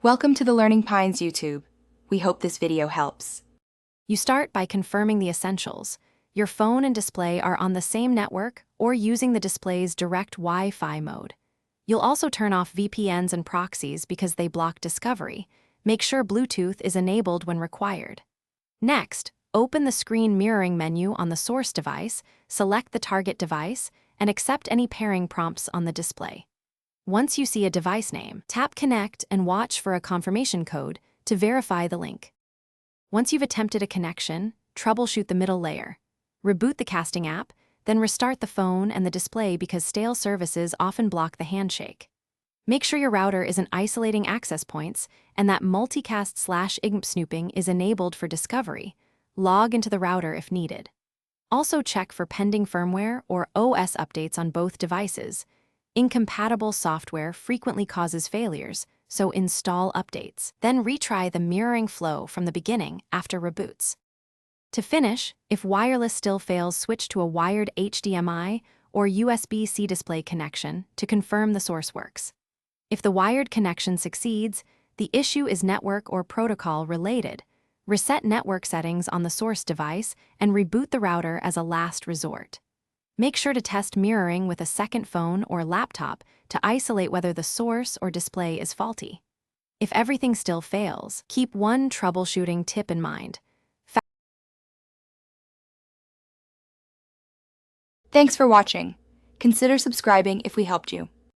Welcome to the Learning Pines YouTube. We hope this video helps. You start by confirming the essentials. Your phone and display are on the same network or using the display's direct Wi-Fi mode. You'll also turn off VPNs and proxies because they block discovery. Make sure Bluetooth is enabled when required. Next, open the screen mirroring menu on the source device, select the target device, and accept any pairing prompts on the display. Once you see a device name, tap Connect and watch for a confirmation code to verify the link. Once you've attempted a connection, troubleshoot the middle layer. Reboot the casting app, then restart the phone and the display because stale services often block the handshake. Make sure your router isn't isolating access points and that multicast/IGMP snooping is enabled for discovery. Log into the router if needed. Also check for pending firmware or OS updates on both devices. Incompatible software frequently causes failures, so install updates. Then retry the mirroring flow from the beginning after reboots. To finish, if wireless still fails, switch to a wired HDMI or USB-C display connection to confirm the source works. If the wired connection succeeds, the issue is network or protocol related. Reset network settings on the source device and reboot the router as a last resort. Make sure to test mirroring with a second phone or laptop to isolate whether the source or display is faulty. If everything still fails, keep one troubleshooting tip in mind. Thanks for watching. Consider subscribing if we helped you.